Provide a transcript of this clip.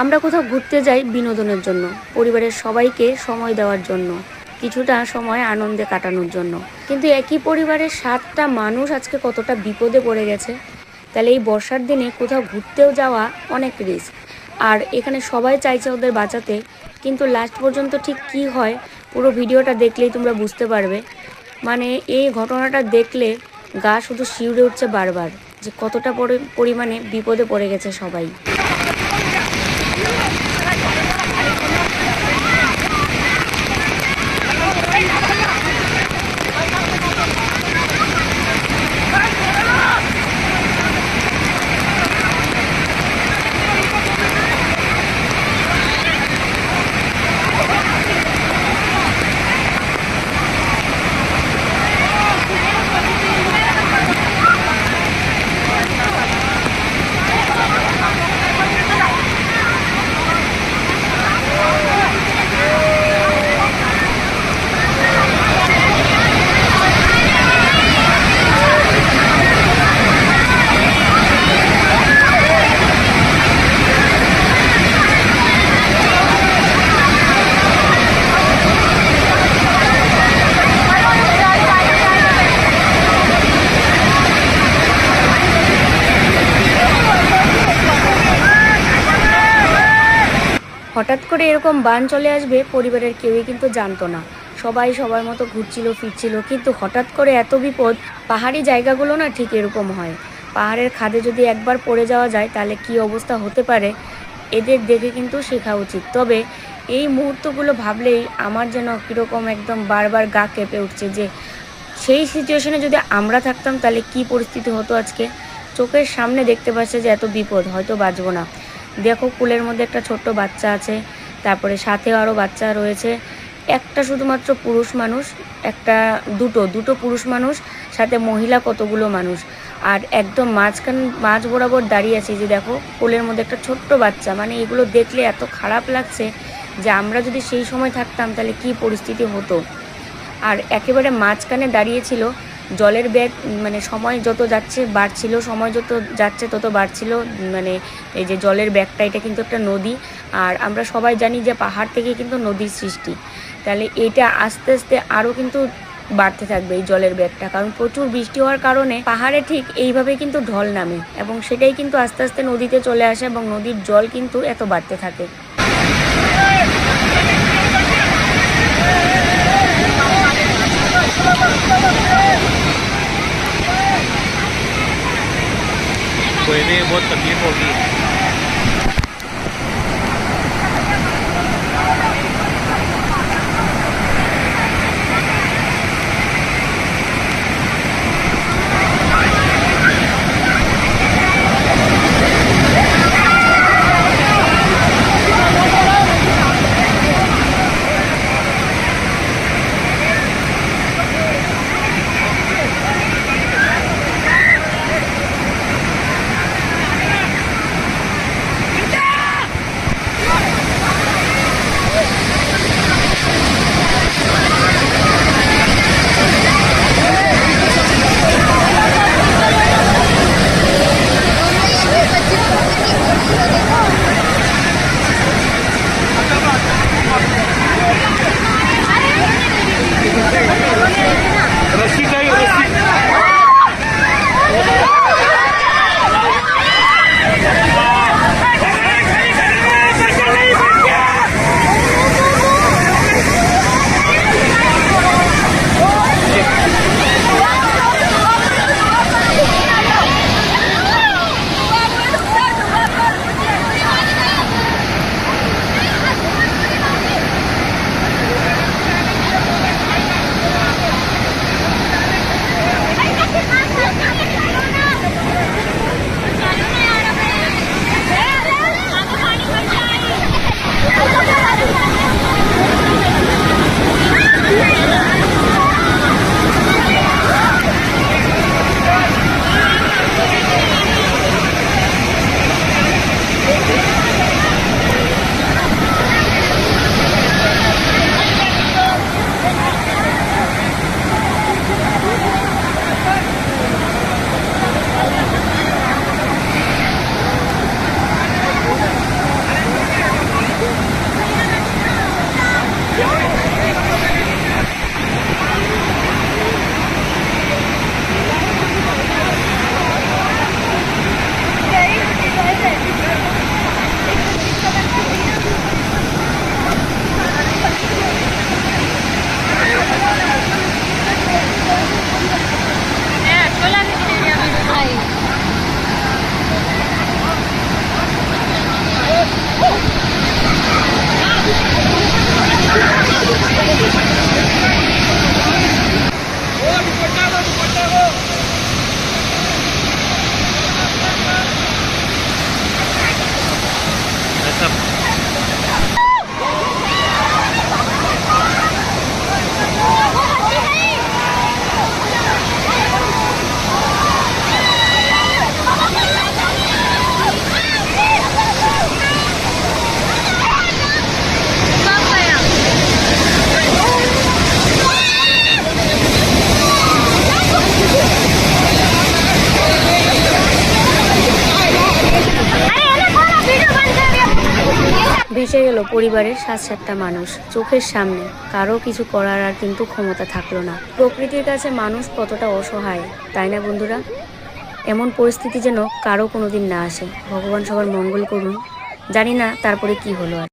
আমরা কোথাও ঘুরতে যাই বিনোদনের জন্য, পরিবারের সবাইকে সময় দেওয়ার জন্য, কিছুটা সময় আনন্দে কাটানোর জন্য। কিন্তু একই পরিবারের 7টা মানুষ আজকে কতটা বিপদে পড়ে গেছে। তাহলে এই বর্ষার দিনে কোথাও ঘুরতেও যাওয়া অনেক রিস্ক। আর এখানে সবাই চাইছে ওদের বাঁচাতে, কিন্তু লাস্ট পর্যন্ত ঠিক কী হয় পুরো ভিডিওটা দেখলেই তোমরা বুঝতে পারবে। মানে এই ঘটনাটা দেখলে গা শুধু শিউরে উঠছে বারবার, যে কতটা পরিমাণে বিপদে পড়ে গেছে সবাই। হঠাৎ করে এরকম বান চলে আসবে পরিবারের কেউই কিন্তু জানতো না। সবাই সবার মতো ঘুরছিল ফিরছিল, কিন্তু হঠাৎ করে এত বিপদ। পাহাড়ি জায়গাগুলো না ঠিক এরকম হয়। পাহাড়ের খাদে যদি একবার পড়ে যাওয়া যায় তাহলে কি অবস্থা হতে পারে, এদের দেখে কিন্তু শেখা উচিত। তবে এই মুহূর্তগুলো ভাবলেই আমার যেন কীরকম একদম বারবার গা কেঁপে উঠছে, যে সেই সিচুয়েশনে যদি আমরা থাকতাম তাহলে কি পরিস্থিতি হতো আজকে। চোখের সামনে দেখতে পাচ্ছে যে এত বিপদ, হয়তো বাঁচবো না। দেখো কুলের মধ্যে একটা ছোট্ট বাচ্চা আছে, তারপরে সাথেও আরও বাচ্চা রয়েছে। একটা শুধুমাত্র পুরুষ মানুষ, দুটো পুরুষ মানুষ, সাথে মহিলা কতগুলো মানুষ। আর একদম মাঝ বরাবর দাঁড়িয়ে আছে, যে দেখো কোলের মধ্যে একটা ছোট্ট বাচ্চা। মানে এগুলো দেখলে এত খারাপ লাগছে যে আমরা যদি সেই সময় থাকতাম তাহলে কি পরিস্থিতি হতো। আর একেবারে মাঝখানে দাঁড়িয়েছিল জলের ব্যাগ, মানে সময় যত যাচ্ছে বাড়ছিল, সময় যত যাচ্ছে তত বাড়ছিল। মানে এই যে জলের ব্যাগটা, এটা কিন্তু একটা নদী। আর আমরা সবাই জানি যে পাহাড় থেকে কিন্তু নদীর সৃষ্টি। তাহলে এটা আস্তে আস্তে আরও কিন্তু বাড়তে থাকবে এই জলের ব্যাগটা, কারণ প্রচুর বৃষ্টি হওয়ার কারণে পাহাড়ে ঠিক এইভাবে কিন্তু ঢল নামে, এবং সেটাই কিন্তু আস্তে আস্তে নদীতে চলে আসে, এবং নদীর জল কিন্তু এত বাড়তে থাকে। कोई भी बहुत तकलीफ होगी। ভেসে গেল পরিবারের 7-7টা মানুষ চোখের সামনে। কারো কিছু করার আর কিন্তু ক্ষমতা থাকলো না। প্রকৃতির কাছে মানুষ কতটা অসহায়, তাই না বন্ধুরা? এমন পরিস্থিতি যেন কারো কোনোদিন না আসে। ভগবান সবার মঙ্গল করুন। জানি না তারপরে কি হলো আর।